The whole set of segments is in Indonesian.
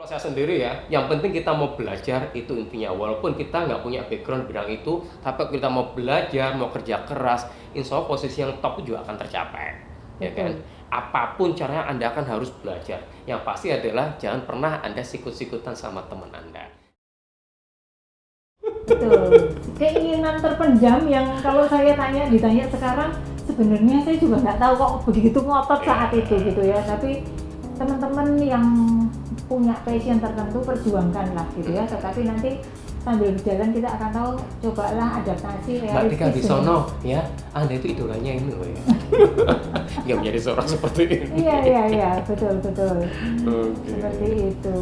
Kalau saya sendiri ya, yang penting kita mau belajar itu intinya. Walaupun kita nggak punya background bidang itu, tapi kita mau belajar, mau kerja keras, insya Allah posisi yang top juga akan tercapai. Ya kan? Betul. Apapun caranya Anda akan harus belajar. Yang pasti adalah jangan pernah Anda sikut-sikutan sama teman Anda. Betul. Keinginan terpendam yang kalau saya ditanya sekarang, sebenarnya saya juga nggak tahu kok begitu ngotot saat itu gitu ya. Tapi teman-teman yang punya passion tertentu perjuangkanlah gitu ya. Tetapi nanti sambil berjalan kita akan tahu, cobalah adaptasi Mbak Tika realistis. Bisono, ya, Anda itu idolanya ini loh ya. Yang menjadi seorang seperti ini. Iya, betul. Oke. Seperti itu.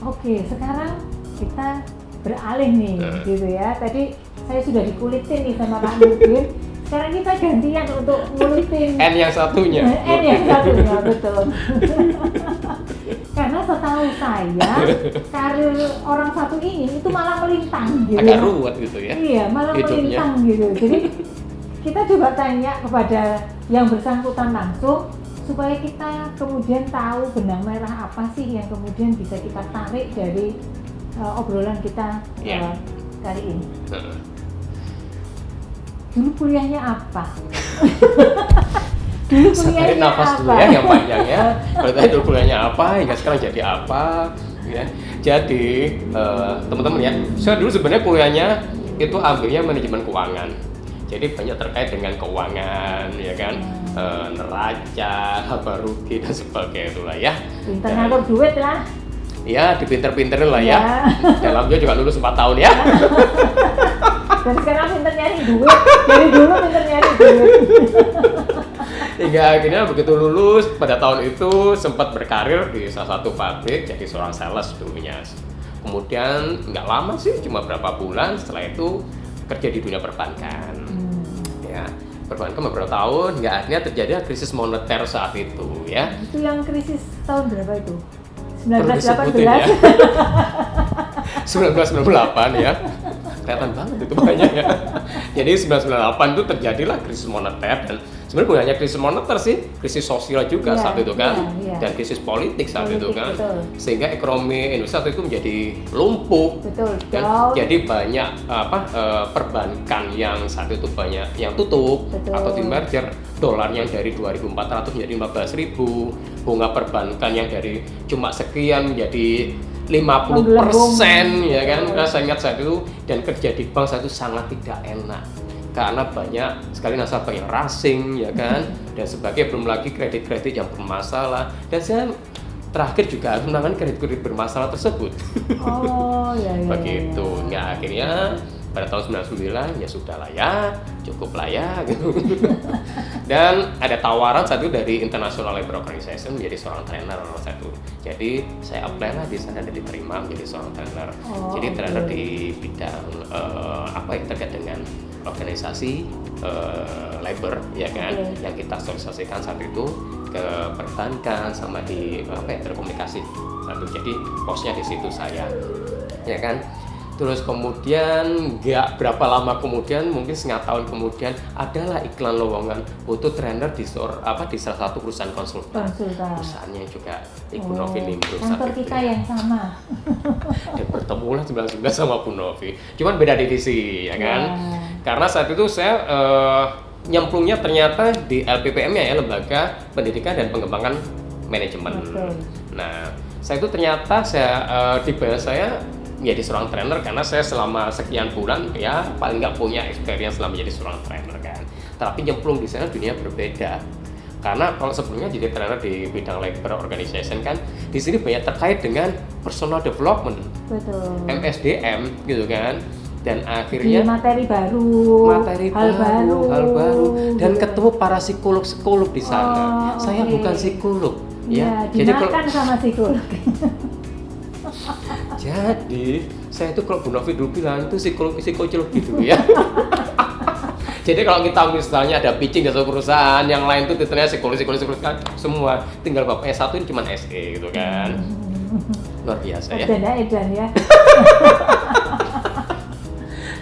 Oke, sekarang kita beralih nih gitu ya. Tadi saya sudah dikulitin nih sama Pak Nurdin. Sekarang kita gantian untuk ngulitin N yang satunya. N yang satunya, betul. Karena setahu saya karir orang satu ini itu malah melintang gitu. Agak ruwet gitu ya. Iya, malah hidupnya. melintang gitu. Jadi kita coba tanya kepada yang bersangkutan langsung supaya kita kemudian tahu benang merah apa sih yang kemudian bisa kita tarik dari obrolan kita kali ini. Dulu kuliahnya apa? Dulu Tarik kuliahnya nafas apa? dulu ya yang panjang ya. Kalau tadi dulu kuliahnya apa, hingga sekarang jadi apa, ya. Jadi teman-teman ya, saya dulu sebenarnya kuliahnya itu ambilnya manajemen keuangan. Jadi banyak terkait dengan keuangan, ya kan, neraca, laba rugi dan sebagainya itulah ya. Pintar ngatur duit lah. Ya, dipinter-pinterin lah ya. Ya. Dalamnya juga lulus 4 tahun ya. Dan sekarang pintar nyari duit. Dari dulu pintar nyari duit. Hingga akhirnya begitu lulus pada tahun itu sempat berkarir di salah satu pabrik jadi seorang sales dulunya. Kemudian nggak lama sih, cuma berapa bulan setelah itu kerja di dunia perbankan. Ya, perbankan beberapa tahun, hingga akhirnya terjadi krisis moneter saat itu ya. Itu yang krisis tahun berapa itu? Perlu disebutin 1918. ya. 1998 ya. Kelihatan banget itu banyak ya. Jadi 1998 itu terjadilah krisis moneter, dan sebenarnya bukan hanya krisis moneter sih, krisis sosial juga saat itu kan, dan krisis politik saat itu kan, betul. sehingga ekonomi Indonesia saat itu menjadi lumpuh. Betul. Dan jadi banyak perbankan yang saat itu banyak yang tutup. Betul. Atau di merger, dolar yang dari 2.400 menjadi 15.000, bunga perbankan yang dari cuma sekian menjadi 50% ya kan. Saya ingat saat itu, dan kerja di bank saat itu sangat tidak enak karena banyak sekali nasabah yang racing ya kan, dan sebagainya, belum lagi kredit-kredit yang bermasalah, dan saya terakhir juga harus menangani kredit-kredit bermasalah tersebut. Oh ya. Begitu. Ya akhirnya pada tahun 99 ya sudah lah ya, cukup lah ya gitu. Dan ada tawaran satu dari International Labour Organization menjadi seorang trainer satu. Jadi saya apply lah di sana dan diterima menjadi seorang trainer. Jadi trainer di bidang terkait dengan organisasi labor ya kan, yang kita sosialisasikan saat itu ke perbankan sama di telekomunikasi satu. Jadi posnya di situ saya ya kan. Terus kemudian nggak berapa lama kemudian, mungkin setengah tahun kemudian, adalah iklan lowongan butuh trainer di salah satu perusahaan konsultan. Perusahaannya juga Ibu Novi Nimbrus. Kantor kita yang sama. Dan bertemulah 99 sama Bu Novi. Cuman beda divisi ya kan. Karena saat itu saya nyemplungnya ternyata di LPPM-nya ya, Lembaga Pendidikan dan Pengembangan Manajemen. Nah, saya itu ternyata dibayar saya menjadi seorang trainer karena saya selama sekian bulan ya paling nggak punya experience selama menjadi seorang trainer kan. Tapi nyemplung di sana dunia berbeda. Karena kalau sebelumnya jadi trainer di bidang labor organization kan, di sini banyak terkait dengan personal development, MSDM gitu kan. Dan akhirnya materi baru, hal baru, dan ketemu para psikolog di sana. Saya bukan psikolog ya. Jadi dimakan sama psikolog. Jadi saya itu kalau Bu Novi dulu bilang itu psikolog gitu ya. Jadi kalau kita misalnya ada pitching di satu perusahaan, yang lain tuh titelnya psikolog kan semua, tinggal bapaknya satu ini cuma SE gitu kan. Luar biasa ya. Edan ya.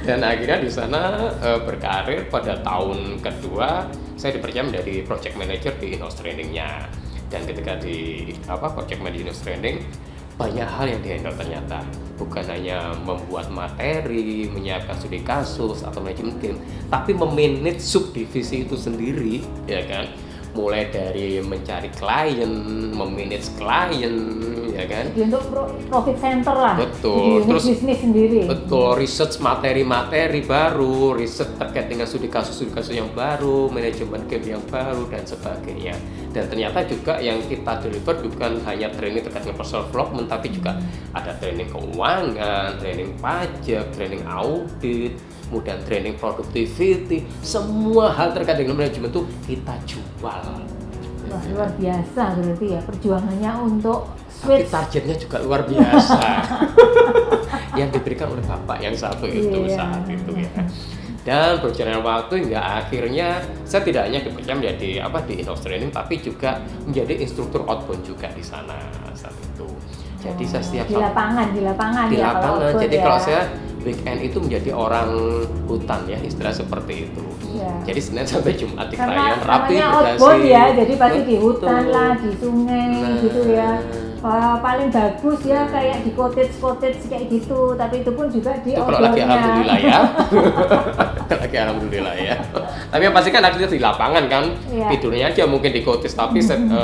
Dan akhirnya di sana berkarir. Pada tahun kedua saya dipercaya menjadi project manager di in-house training-nya. Dan ketika di project manager in-house training, banyak hal yang dihandle ternyata. Bukan hanya membuat materi, menyiapkan studi kasus atau manajemen tim, tapi memanage subdivisi itu sendiri, ya kan? Mulai dari mencari klien, memanage klien, ya kan? Jadi untuk profit center lah. Betul. Jadi Terus bisnis sendiri. betul, research materi-materi baru, riset terkait dengan studi kasus yang baru, manajemen game yang baru dan sebagainya. Dan ternyata juga yang kita deliver bukan hanya training terkait dengan personal development, tapi juga ada training keuangan, training pajak, training audit, kemudian training productivity, semua hal terkait dengan manajemen itu kita jual. Wah, luar biasa berarti ya perjuangannya untuk Tapi switch. targetnya juga luar biasa. Yang diberikan oleh Bapak yang satu itu Iya. saat itu ya. Dan berjalan waktu hingga akhirnya saya tidak hanya bekerja menjadi di in-house training, tapi juga menjadi instruktur outbound juga di sana saat itu. Jadi saya setiap di lapangan di ya kalau lapangan. outbound Jadi ya. kalau saya weekend itu menjadi orang hutan ya, istilah seperti itu. Iya. Jadi Senin sampai Jumat di Karena klien rapi namanya berdasi. outbound ya, jadi pasti di hutan Betul. lah, di sungai Nah. gitu ya. Paling bagus ya kayak di cottage kayak gitu, tapi itu pun juga di Itu kalau lagi outdoornya. alhamdulillah ya. Kalau lagi alhamdulillah ya. Tapi yang pasti kan aktivitas di lapangan kan. Iya. Tidurnya aja mungkin di cottage, tapi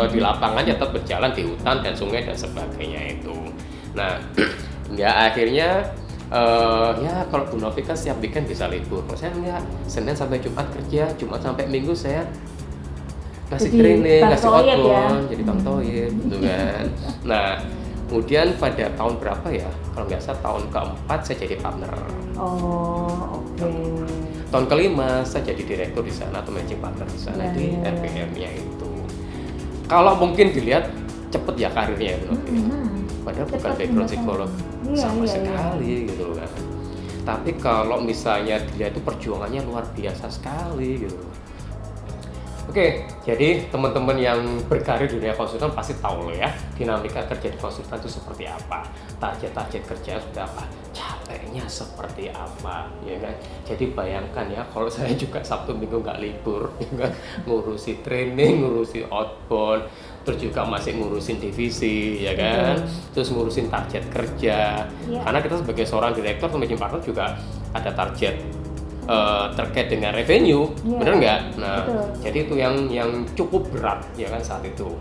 di lapangan ya tetap berjalan di hutan dan sungai dan sebagainya itu. Nah, ya akhirnya ya kalau Bu Novi kan setiap weekend bisa libur. Kalau saya enggak, Senin sampai Jumat kerja, Jumat sampai Minggu saya ngasih Jadi training, Bang ngasih Toyib outbound, ya. jadi Bang Toyib gitu kan. Nah, kemudian pada tahun berapa ya? Kalau nggak salah tahun keempat saya jadi partner. Oh, oke. Tahun kelima saya jadi direktur di sana atau managing partner di sana Ya, di ya, ya. RPM-nya itu. Kalau mungkin dilihat cepet ya karirnya ya, Bu Novi. Padahal bukan Cepat background tindakan. psikolog Iya, sama iya, sekali gitu kan. Tapi kalau misalnya dilihat itu perjuangannya luar biasa sekali gitu. Oke, jadi teman-teman yang berkarir di dunia konsultan pasti tahu loh ya, dinamika kerja di konsultan itu seperti apa, target-target kerja sudah apa, capeknya seperti apa, ya kan? Jadi bayangkan ya, kalau saya juga Sabtu Minggu nggak libur, ya kan? Ngurusi training, ngurusi outbound, terus juga masih ngurusin divisi, ya kan? Terus ngurusin target kerja, Iya. karena kita sebagai seorang direktur atau managing partner juga ada target terkait dengan revenue, Iya. bener nggak? Nah, Betul. jadi itu yang cukup berat ya kan saat itu.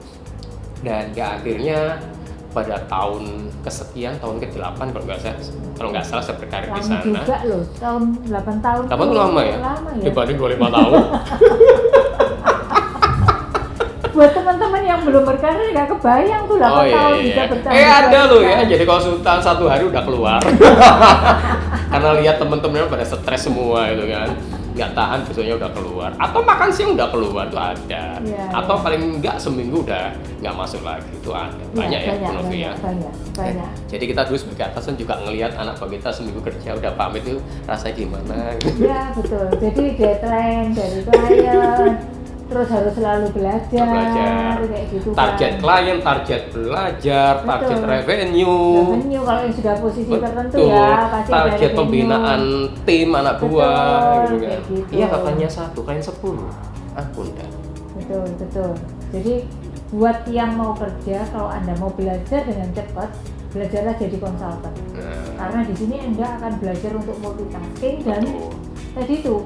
Dan ya akhirnya pada tahun kesekian, tahun ke-8 kalau nggak salah saya berkarir di Lama sana. juga loh, 8 tahun. 8 tuh lama ya? Lama ya. Dibanding 25 tahun. Buat teman-teman yang belum berkarir nggak kebayang tuh 8 Oh iya, tahun iya, bisa iya. bertahan. Ada loh ya, jadi konsultan 1 hari udah keluar. Karena lihat temen-temennya pada stres semua gitu kan, nggak tahan besoknya udah keluar. Atau makan siang udah keluar tuh ada. Iya, Atau iya. paling nggak seminggu udah nggak masuk lagi itu ada. Banyak ya, Bu Novi ya. Banyak. Jadi kita dulu sebagai atasan juga ngelihat anak buah kita seminggu kerja udah pamit itu rasanya gimana. Ya betul. Jadi deadline dari klien, terus harus selalu belajar, kayak gitu Target kan. klien, target belajar, target Betul. revenue. Revenue kalau yang sudah posisi tertentu Betul, ya pasti ada target revenue. pembinaan tim anak Betul, buah gitu kan. kayak gitu. Iya katanya 1, klien 10. Ampun dah. Betul. Jadi buat yang mau kerja, kalau Anda mau belajar dengan cepat, belajarlah jadi konsultan. Nah, Karena di sini Anda akan belajar untuk multitasking dan betul. tadi itu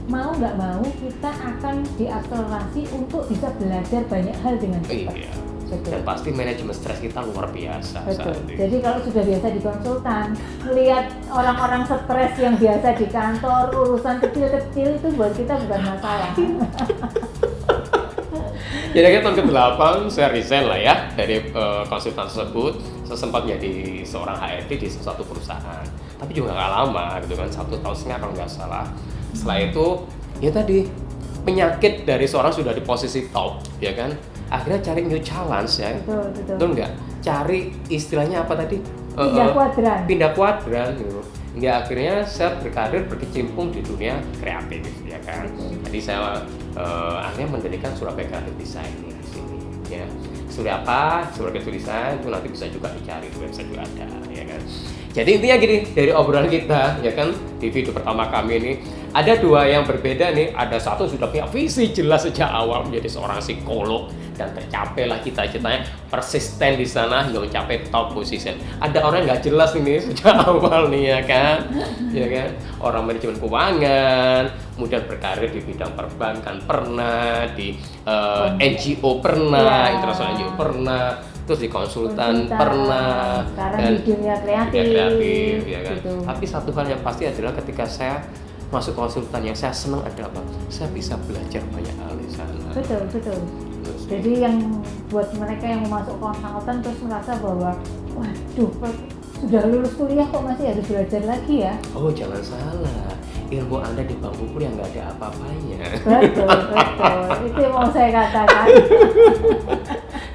mau nggak mau kita akan diakselerasi untuk bisa belajar banyak hal dengan cepat. Iya. Betul. Dan pasti manajemen stres kita luar biasa Betul. saat itu. Jadi kalau sudah biasa di konsultan, melihat orang-orang stres yang biasa di kantor, urusan kecil-kecil itu buat kita bukan masalah. Jadi akhirnya tahun ke-8 saya resign lah ya dari konsultan tersebut. Saya sempat jadi seorang HRD di suatu perusahaan. Tapi juga nggak lama gitu kan, 1,5 tahun kalau nggak salah. Setelah itu ya tadi penyakit dari seorang sudah di posisi top ya kan. Akhirnya cari new challenge ya. Betul. Betul nggak? Cari istilahnya apa tadi? Pindah kuadran. Pindah kuadran gitu. Hingga akhirnya saya berkarir berkecimpung di dunia kreatif ya kan. Jadi saya akhirnya mendirikan Surabaya Creative Design di sini ya. Surabaya apa? Surabaya Creative Design itu nanti bisa juga dicari di website juga ada ya kan. Jadi intinya gini dari obrolan kita ya kan di video pertama kami ini, Ada dua yang berbeda nih. Ada satu sudah punya visi jelas sejak awal menjadi seorang psikolog dan tercapailah cita-citanya, persisten di sana hingga mencapai top position. Ada orang yang nggak jelas ini sejak awal nih ya kan, ya kan. Orang manajemen keuangan, kemudian berkarir di bidang perbankan pernah, di NGO pernah, internasional NGO pernah, terus di konsultan pernah, sekarang di dunia kreatif, ya kan. gitu. Tapi satu hal yang pasti adalah ketika saya masuk konsultan, yang saya senang adalah apa? Saya bisa belajar banyak hal di sana. Betul. Jadi yang buat mereka yang mau masuk konsultan terus merasa bahwa waduh, sudah lulus kuliah kok masih harus belajar lagi ya? Oh, jangan salah. Ilmu Anda di bangku kuliah nggak ada apa-apanya. Betul. Itu yang mau saya katakan.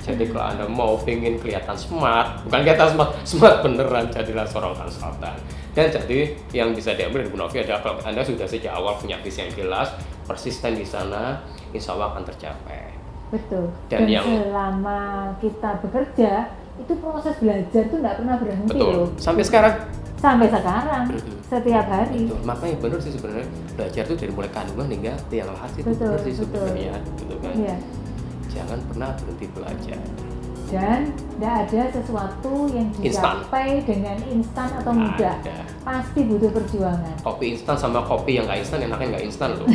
Jadi kalau Anda mau pengen kelihatan smart, bukan kelihatan smart beneran, jadilah seorang konsultan. Dan jadi yang bisa diambil dari Bu Novi adalah kalau Anda sudah sejak awal punya visi yang jelas, persisten di sana, insya Allah akan tercapai. Betul. Dan yang selama kita bekerja, itu proses belajar itu nggak pernah berhenti betul. loh. Sampai sekarang. Setiap hari. Betul. Makanya benar sih sebenarnya belajar itu dari mulai kandungan hingga tiang lahat itu benar sih sebenarnya, gitu kan. Iya. Jangan pernah berhenti belajar. Dan tidak ada sesuatu yang dicapai dengan instan atau mudah. Pasti butuh perjuangan. Kopi instan sama kopi yang nggak instan, enaknya nggak instan loh.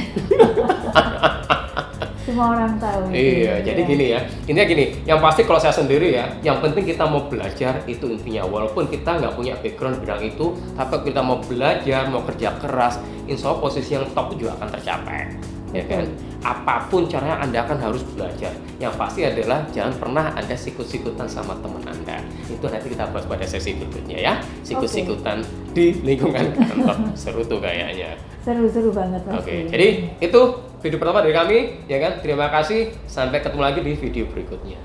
Semua orang tahu. Iya, jadi gini ya. Intinya gini, yang pasti kalau saya sendiri ya, yang penting kita mau belajar itu intinya. Walaupun kita nggak punya background bidang itu, tapi kita mau belajar, mau kerja keras, insya Allah posisi yang top juga akan tercapai. Ya kan? Apapun caranya Anda akan harus belajar. Yang pasti adalah jangan pernah Anda sikut-sikutan sama teman Anda. Itu nanti kita bahas pada sesi berikutnya ya. Sikut-sikutan di lingkungan kantor. Seru tuh kayaknya. Seru banget pasti. Oke, jadi itu video pertama dari kami, ya kan? Terima kasih. Sampai ketemu lagi di video berikutnya.